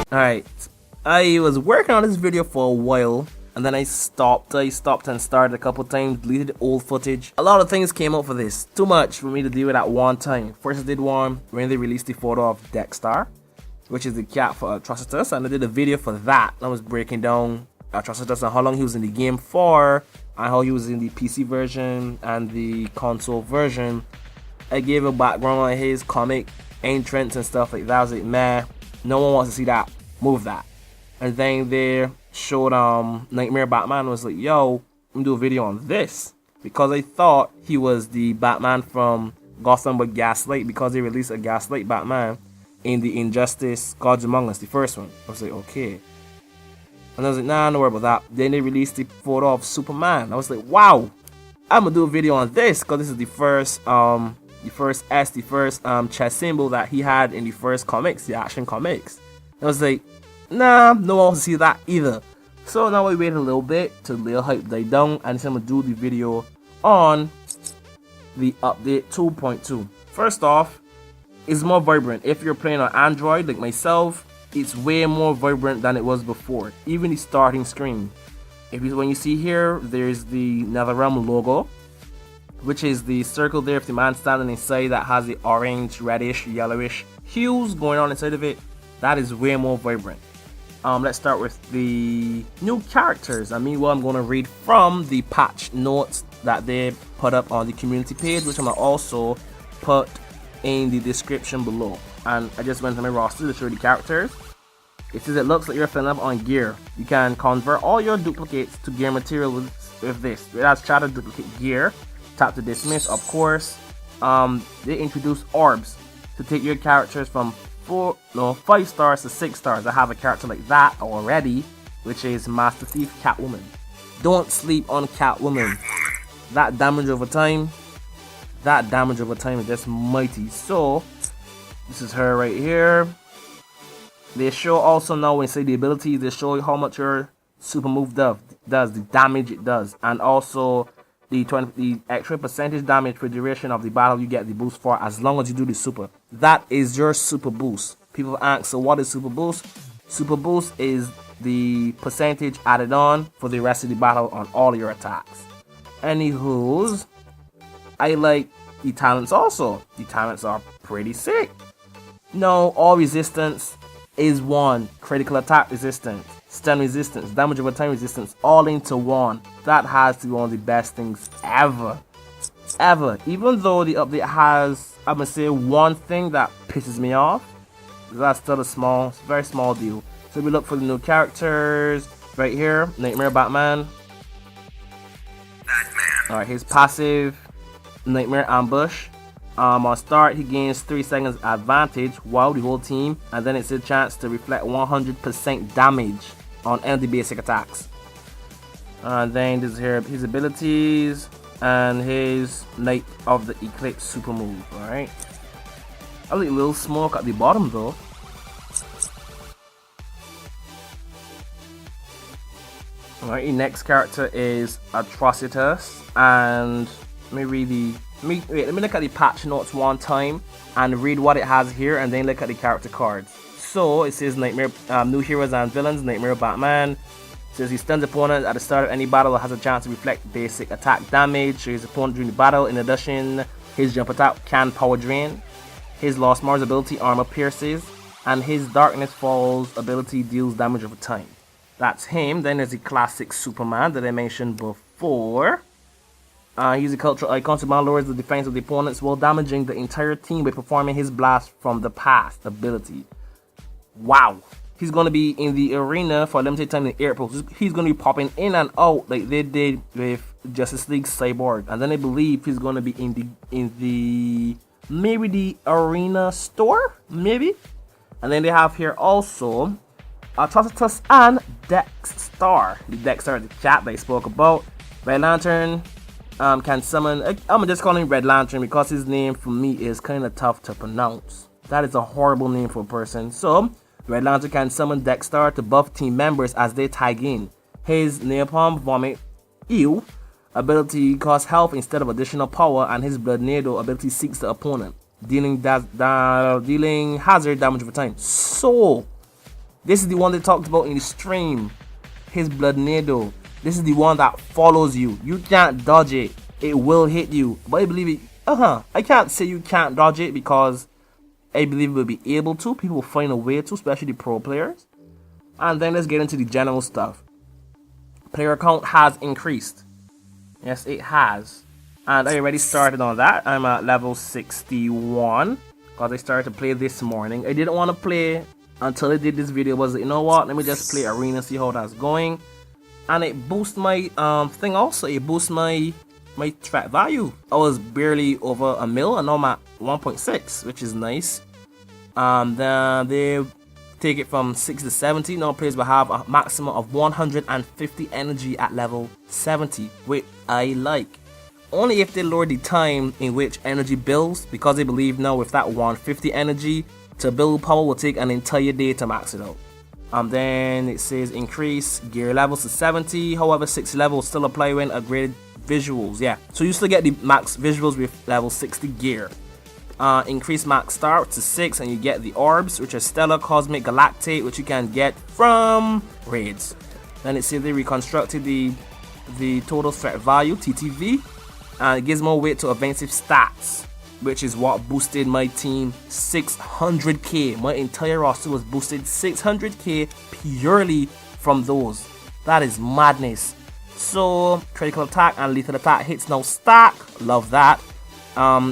Alright, I was working on this video for a while, and then I stopped and started a couple times, deleted the old footage. A lot of things came out for this, too much for me to deal with at one time. First I did one when they released the photo of Dexter, which is the cat for Atrocitus, and I did a video for that. I was breaking down Atrocitus and how long he was in the game for, and how he was in the PC version and the console version. I gave a background on his comic entrance and stuff like that. I was like, man, no one wants to see that. Move that. And then they showed Nightmare Batman. Was like, yo, I'm gonna do a video on this, because I thought he was the Batman from Gotham with Gaslight, because they released a Gaslight Batman in the Injustice Gods Among Us, the first one. I was like, okay. And I was like, nah, don't worry about that. Then they released the photo of Superman. I was like, wow, I'm gonna do a video on this, because this is the first chess symbol that he had in the first comics, the Action Comics. I was like, nah, no one wants to see that either. So now I wait a little bit to let hype die down, and I'm gonna do the video on the update 2.2. First off, it's more vibrant. If you're playing on Android like myself, it's way more vibrant than it was before. Even the starting screen. When you see here, there's the NetherRealm logo, which is the circle there of the man standing inside that has the orange, reddish, yellowish hues going on inside of it. That is way more vibrant. Let's start with the new characters. I'm going to read from the patch notes that they put up on the community page, which I'm going to also put in the description below. And I just went to my roster to show the characters. It says it looks like you're filling up on gear. You can convert all your duplicates to gear material with this. It has chat to duplicate gear. Tap to dismiss, of course. They introduce orbs to take your characters from 5 stars to 6 stars. I have a character like that already, which is Master Thief Catwoman. Don't sleep on Catwoman. That damage over time is just mighty. So this is her right here. They show also now when you say the abilities, they show you how much your super move does, the damage it does, and also the extra percentage damage per duration of the battle you get the boost for, as long as you do the super. That is your super boost. People ask, so what is super boost? Super boost is the percentage added on for the rest of the battle on all of your attacks. Anywho's, I like the talents also. The talents are pretty sick. No, all resistance is 1. Critical attack resistance, stun resistance, damage over time resistance, all into 1. That has to be one of the best things ever. Even though the update has, I'm gonna say, one thing that pisses me off, that's still a very small deal. So we look for the new characters right here. Nightmare Batman. Alright, his passive, Nightmare Ambush. On start, he gains 3 seconds advantage while the whole team, and then it's a chance to reflect 100% damage on any of the basic attacks. And then this is here his abilities and his Night of the Eclipse super move. Alright, I like a little smoke at the bottom though. Alright, the next character is Atrocitus, and let me look at the patch notes one time and read what it has here, and then look at the character cards. So it says Nightmare, new heroes and villains, Nightmare Batman. It says he stuns opponent at the start of any battle and has a chance to reflect basic attack damage to his opponent during the battle. In addition, his jump attack can power drain. His Lost Mars ability armor pierces, and his Darkness Falls ability deals damage over time. That's him. Then there's the classic Superman that I mentioned before. He's a cultural icon. Superman lowers the defense of the opponents while damaging the entire team by performing his blast from the past ability. Wow. He's going to be in the arena for a limited time in the airport. He's going to be popping in and out like they did with Justice League Cyborg. And then I believe he's going to be in the maybe the arena store, maybe. And then they have here also Atrocitus and Dexter. The Dexter, the cat that I spoke about. Red Lantern can summon. I'm just calling him Red Lantern because his name for me is kind of tough to pronounce. That is a horrible name for a person. So Red Lantern can summon Dexter to buff team members as they tag in. His Napalm Vomit Ew ability costs health instead of additional power, and his Bloodnado ability seeks the opponent, dealing hazard damage over time. So This is the one they talked about in the stream. His Bloodnado. This is the one that follows you. You can't dodge it. It will hit you. But I believe it. I can't say you can't dodge it because I believe we'll be able to. People will find a way to, especially the pro players. And then let's get into the general stuff. Player count has increased. Yes, it has. And I already started on that. I'm at level 61 because I started to play this morning. I didn't want to play until I did this video. Was you know what? Let me just play arena, see how that's going. And it boosts my thing also. It boosts my threat value. I was barely over a mil, and now I'm at 1.6, which is nice. Then they take it from 6 to 70. Now players will have a maximum of 150 energy at level 70, which I like. Only if they lower the time in which energy builds, because they believe now with that 150 energy to build power will take an entire day to max it out. Then it says increase gear levels to 70. However, 6 levels still apply when upgraded visuals. Yeah, so you still get the max visuals with level 60 gear. Increase max start to 6 and you get the orbs, which are stellar, cosmic, galactic, which you can get from raids. Then it says they reconstructed the total threat value, TTV, and it gives more weight to offensive stats, which is what boosted my team 600k. My entire roster was boosted 600k purely from those. That is madness. So critical attack and lethal attack hits now stack. Love that.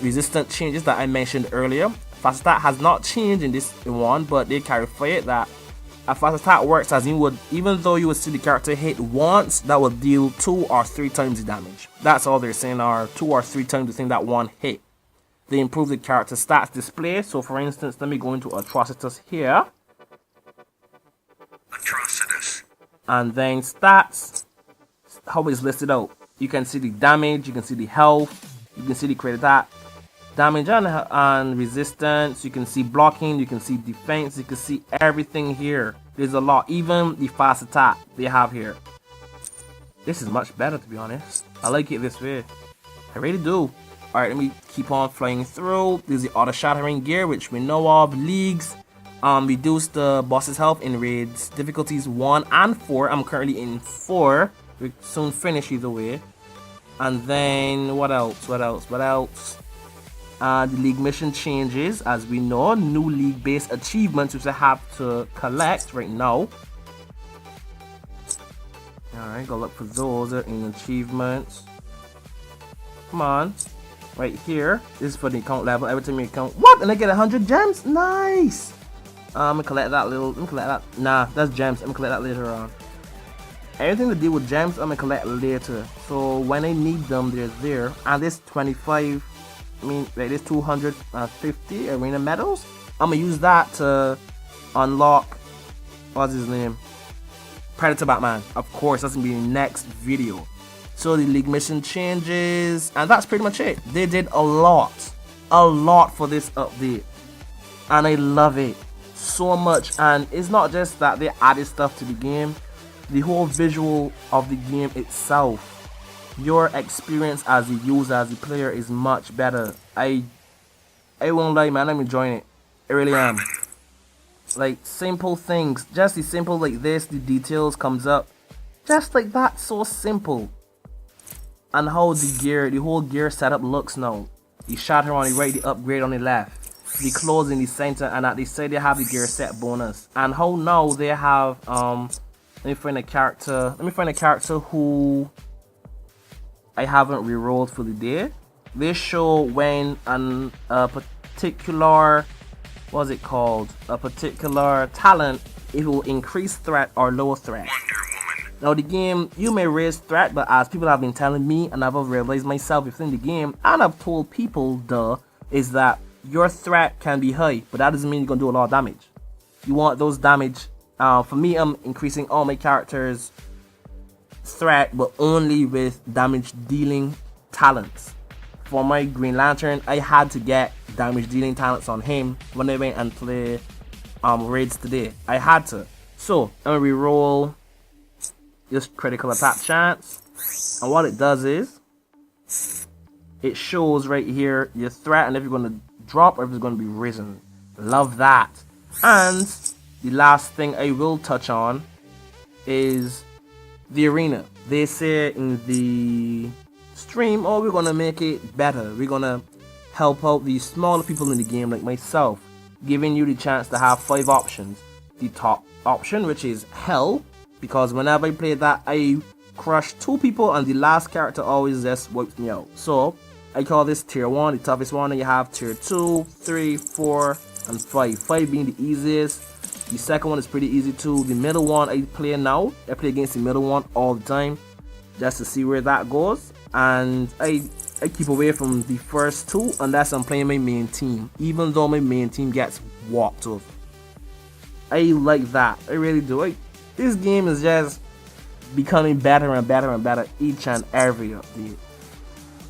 Resistant changes that I mentioned earlier. Fast attack has not changed in this one, but they clarify it that a fast attack works as you would, even though you would see the character hit once, that will deal 2 or 3 times the damage. That's all they're saying, are 2 or 3 times the thing that one hit. They improve the character stats display. So for instance, let me go into Atrocitus here. Atrocitus. And then stats, how it's listed out. You can see the damage, you can see the health, you can see the crit attack, damage and resistance, you can see blocking, you can see defense, you can see everything here. There's a lot, even the fast attack they have here. This is much better, to be honest. I like it this way. I really do. Alright, let me keep on flying through. There's the auto shattering gear, which we know of. Leagues. Reduce the boss's health in raids. Difficulties 1 and 4. I'm currently in 4. We'll soon finish either way. And then what else? The league mission changes, as we know. New league based achievements which I have to collect right now. Alright, go look for those in achievements. Come on. Right here. This is for the account level. Every time you account. What? And I get 100 gems? Nice! I'm gonna collect that little. Nah, that's gems. I'm gonna collect that later on. Everything to do with gems, I'm gonna collect later. So when I need them, they're there. And this 25, this 250 arena medals, I'm gonna use that to unlock, what's his name? Predator Batman. Of course, that's gonna be the next video. So the league mission changes, and that's pretty much it. They did a lot for this update, and I love it so much. And it's not just that they added stuff to the game. The whole visual of the game itself, your experience as a user, as a player, is much better. I won't lie, man, I'm enjoying it. I really am. Like, simple things, just the simple like this, the details comes up, just like that, so simple. And how the whole gear setup looks now. The shatter on the right, the upgrade on the left, the clothes in the center, and at the side they have the gear set bonus. And how now they have let me find a character who I haven't rerolled for the day. They show when a particular, what's it called? A particular talent, it will increase threat or lower threat. Now the game, you may raise threat, but as people have been telling me, and I've realized myself within the game, and I've told people, is that your threat can be high, but that doesn't mean you're gonna do a lot of damage. You want those damage. For me, I'm increasing all my characters' threat, but only with damage dealing talents. For my Green Lantern, I had to get damage dealing talents on him when I went and play raids today. I had to. So I'm gonna reroll this critical attack chance, and what it does is it shows right here your threat and if you're gonna drop or if it's gonna be risen. Love that. And the last thing I will touch on is the arena. They say in the stream, oh, we're gonna make it better. We're gonna help out the smaller people in the game like myself, giving you the chance to have 5 options. The top option, which is hell, because whenever I play that, I crush 2 people and the last character always just wipes me out. So I call this tier 1, the toughest one, and you have tier 2, 3, 4, and 5. 5 being the easiest. The second one is pretty easy too. The middle one I play now. I play against the middle one all the time, just to see where that goes. And I keep away from the first 2 unless I'm playing my main team, even though my main team gets walked off. I like that. I really do. This game is just becoming better and better and better each and every update.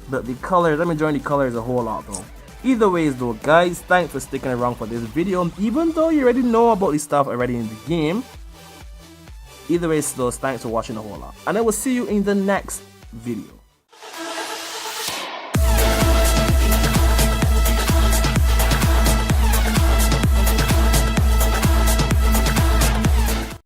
But the colors, I'm enjoying the colors a whole lot though. Either ways though, guys, thanks for sticking around for this video. Even though you already know about this stuff already in the game, either ways though, thanks for watching a whole lot. And I will see you in the next video.